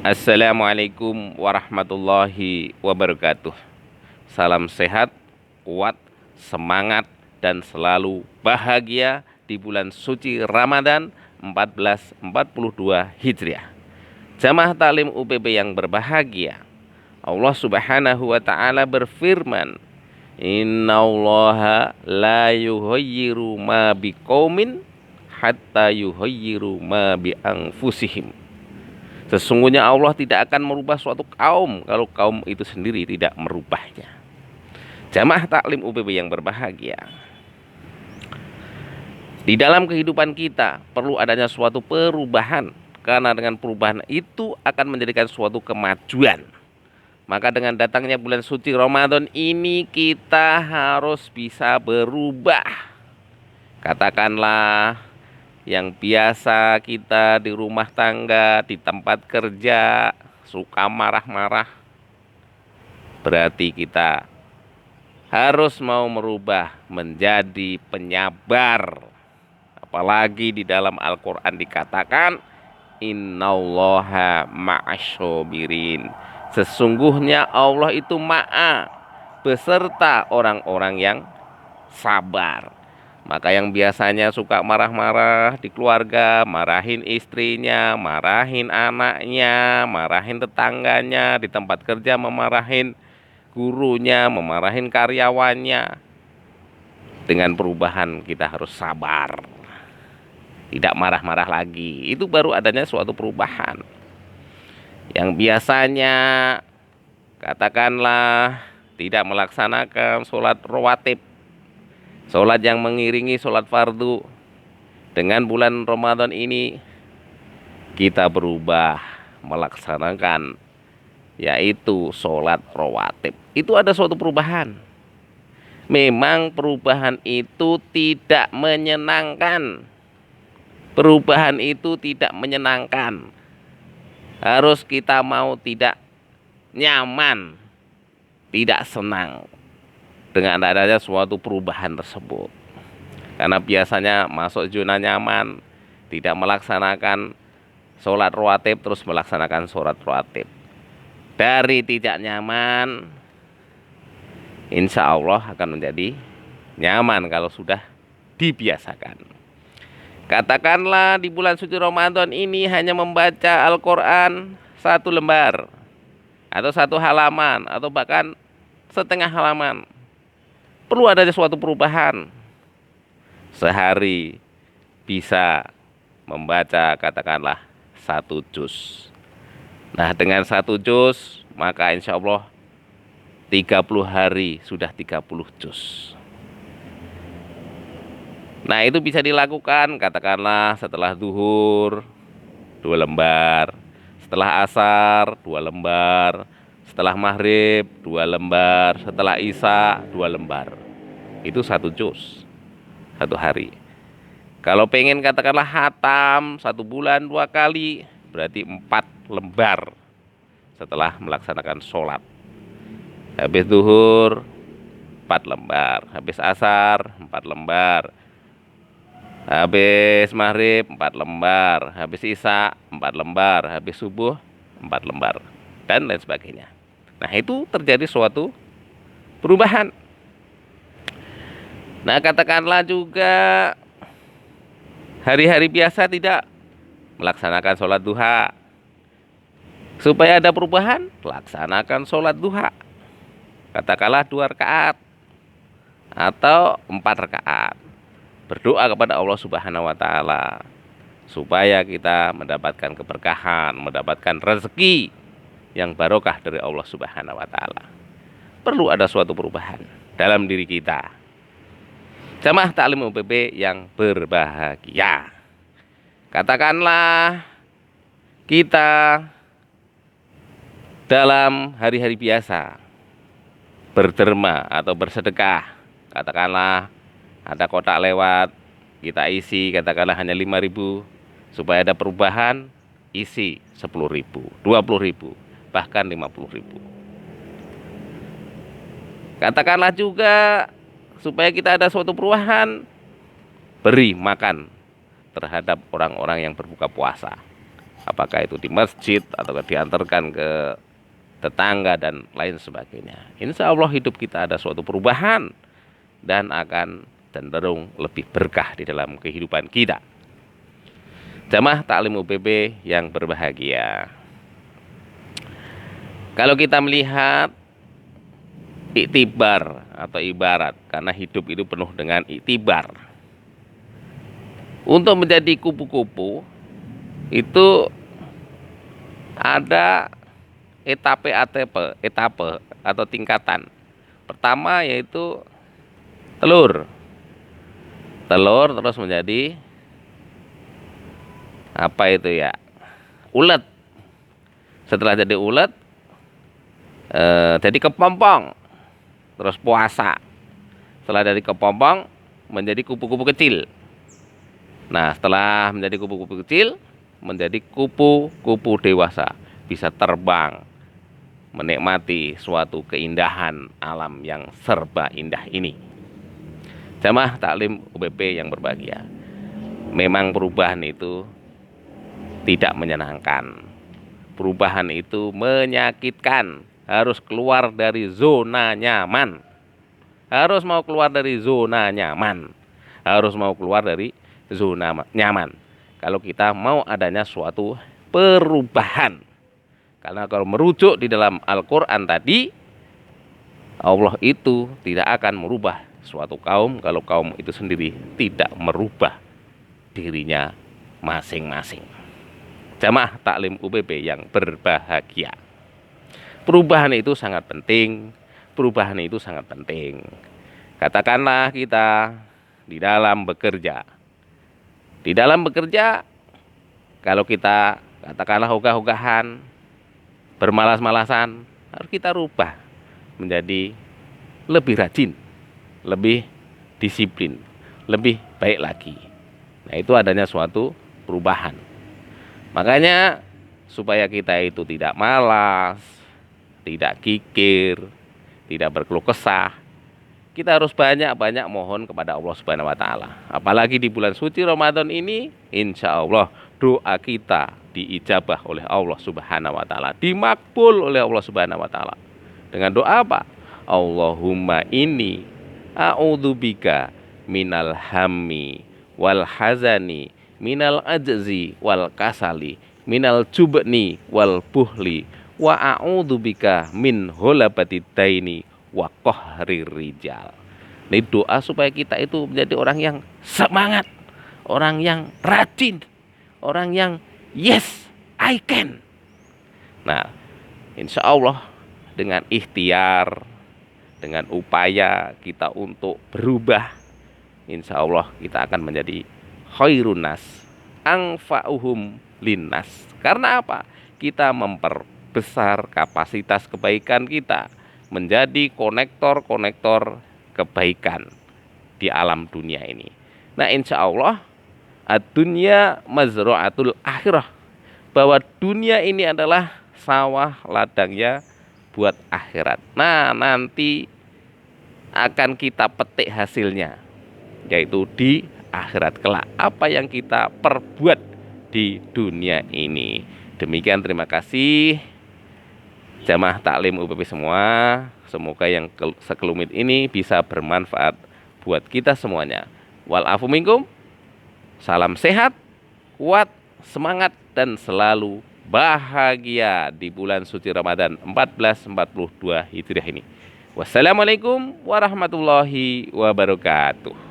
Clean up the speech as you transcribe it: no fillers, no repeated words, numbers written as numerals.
Assalamualaikum warahmatullahi wabarakatuh. Salam sehat, kuat, semangat, dan selalu bahagia di bulan suci Ramadan 1442 Hijriah. Jamaah Taklim UPB yang berbahagia, Allah Subhanahu wa taala berfirman, "Innallaha la yughayyiru ma biqaumin hatta yughayyiru ma bi anfusihim." Sesungguhnya Allah tidak akan merubah suatu kaum kalau kaum itu sendiri tidak merubahnya. Jamaah Taklim UPB yang berbahagia, di dalam kehidupan kita perlu adanya suatu perubahan, karena dengan perubahan itu akan menjadikan suatu kemajuan. Maka dengan datangnya bulan suci Ramadan ini kita harus bisa berubah. Katakanlah yang biasa kita di rumah tangga, di tempat kerja suka marah-marah, berarti kita harus mau merubah menjadi penyabar. Apalagi di dalam Al-Quran dikatakan, innallaha ma'asyabirin. Sesungguhnya Allah itu ma'a beserta orang-orang yang sabar. Maka yang biasanya suka marah-marah di keluarga, marahin istrinya, marahin anaknya, marahin tetangganya, di tempat kerja memarahin gurunya, memarahin karyawannya. Dengan perubahan kita harus sabar, tidak marah-marah lagi. Itu baru adanya suatu perubahan. Yang biasanya katakanlah tidak melaksanakan sholat rawatib, sholat yang mengiringi sholat fardu, dengan bulan Ramadan ini kita berubah melaksanakan yaitu sholat rawatib. Itu ada suatu perubahan. Memang perubahan itu tidak menyenangkan. Perubahan itu tidak menyenangkan. Harus kita mau tidak nyaman, tidak senang dengan adanya suatu perubahan tersebut. Karena biasanya masuk zona nyaman, tidak melaksanakan sholat rawatib, terus melaksanakan sholat rawatib. Dari tidak nyaman, insya Allah akan menjadi nyaman kalau sudah dibiasakan. Katakanlah di bulan suci Ramadan ini hanya membaca Al-Quran satu lembar, atau satu halaman, atau bahkan setengah halaman. Perlu ada suatu perubahan. Sehari bisa membaca katakanlah satu juz. Nah, dengan satu juz maka insya Allah 30 hari sudah 30 juz. Nah, itu bisa dilakukan katakanlah setelah zuhur 2 lembar, setelah asar 2 lembar, setelah maghrib 2 lembar, setelah isya 2 lembar. Itu satu juz satu hari. Kalau pengen katakanlah hatam 1 bulan 2 kali, berarti 4 lembar setelah melaksanakan sholat. Habis zuhur 4 lembar, habis asar 4 lembar, habis maghrib 4 lembar, habis isya 4 lembar, habis subuh 4 lembar, dan lain sebagainya. Nah, itu terjadi suatu perubahan. Nah, katakanlah juga hari-hari biasa tidak melaksanakan sholat duha. Supaya ada perubahan, laksanakan sholat duha. Katakanlah 2 rakaat atau 4 rakaat. Berdoa kepada Allah Subhanahu wa taala supaya kita mendapatkan keberkahan, mendapatkan rezeki yang barokah dari Allah Subhanahu wa taala. Perlu ada suatu perubahan dalam diri kita. Jamaah Taklim UPB yang berbahagia, katakanlah kita dalam hari-hari biasa berderma atau bersedekah, katakanlah ada kotak lewat, kita isi katakanlah hanya 5.000, supaya ada perubahan isi 10.000, 20.000, bahkan 50.000. Katakanlah juga supaya kita ada suatu perubahan, beri makan terhadap orang-orang yang berbuka puasa. apakah itu di masjid atau diantarkan ke tetangga dan lain sebagainya. Insya Allah hidup kita ada suatu perubahan dan akan cenderung lebih berkah di dalam kehidupan kita. Jamaah Taklim UPB yang berbahagia, kalau kita melihat iktibar atau ibarat, karena hidup itu penuh dengan iktibar. Untuk menjadi kupu-kupu itu ada etape atau tingkatan. Pertama yaitu telur terus menjadi apa itu ya, ulet. Setelah jadi ulet jadi kepompong, terus puasa. Setelah dari kepompong menjadi kupu-kupu kecil. Nah, setelah menjadi kupu-kupu kecil menjadi kupu-kupu dewasa, bisa terbang, menikmati suatu keindahan alam yang serba indah ini. Jamaah Taklim UPB yang berbahagia, memang perubahan itu tidak menyenangkan. Perubahan itu menyakitkan. Harus keluar dari zona nyaman. Harus mau keluar dari zona nyaman. Harus mau keluar dari zona nyaman. Kalau kita mau adanya suatu perubahan. Karena kalau merujuk di dalam Al-Quran tadi, Allah itu tidak akan merubah suatu kaum kalau kaum itu sendiri tidak merubah dirinya masing-masing. Jamaah Taklim UPB yang berbahagia, perubahan itu sangat penting. Perubahan itu sangat penting. Katakanlah kita di dalam bekerja. Di dalam bekerja, kalau kita katakanlah ogah-ogahan, bermalas-malasan, harus kita rubah menjadi lebih rajin, lebih disiplin, lebih baik lagi. Nah, itu adanya suatu perubahan. Makanya supaya kita itu tidak malas, tidak kikir, tidak berkeluh kesah, kita harus banyak-banyak mohon kepada Allah Subhanahu wa taala. Apalagi di bulan suci Ramadan ini, insya Allah doa kita diijabah oleh Allah Subhanahu wa taala, dimakbul oleh Allah Subhanahu wa taala. Dengan doa apa? Allahumma inni a'udzubika minal hammi wal hazani, minal ajzi wal kasali, minal jubni wal buhli, wa a'udzubika min holabatid daini wa qahrir rijal. Ini doa supaya kita itu menjadi orang yang semangat, orang yang rajin, orang yang yes, I can. Nah, insya Allah dengan ikhtiar, dengan upaya kita untuk berubah, insya Allah kita akan menjadi khairun nas, anfa'uhum linnas. Karena apa? Kita memperbesar kapasitas kebaikan kita, menjadi konektor-konektor kebaikan di alam dunia ini. Nah, insya Allah ad-dunya mazra'atul akhirah, bahwa dunia ini adalah sawah ladangnya buat akhirat. Nah, nanti akan kita petik hasilnya, yaitu di akhirat kelak, apa yang kita perbuat di dunia ini. Demikian, terima kasih jamaah Taklim UPB semua. Semoga yang sekelumit ini bisa bermanfaat buat kita semuanya. Wal afu minkum. Salam sehat, kuat, semangat, dan selalu bahagia di bulan suci Ramadan 1442 Hijriah ini. Wassalamualaikum warahmatullahi wabarakatuh.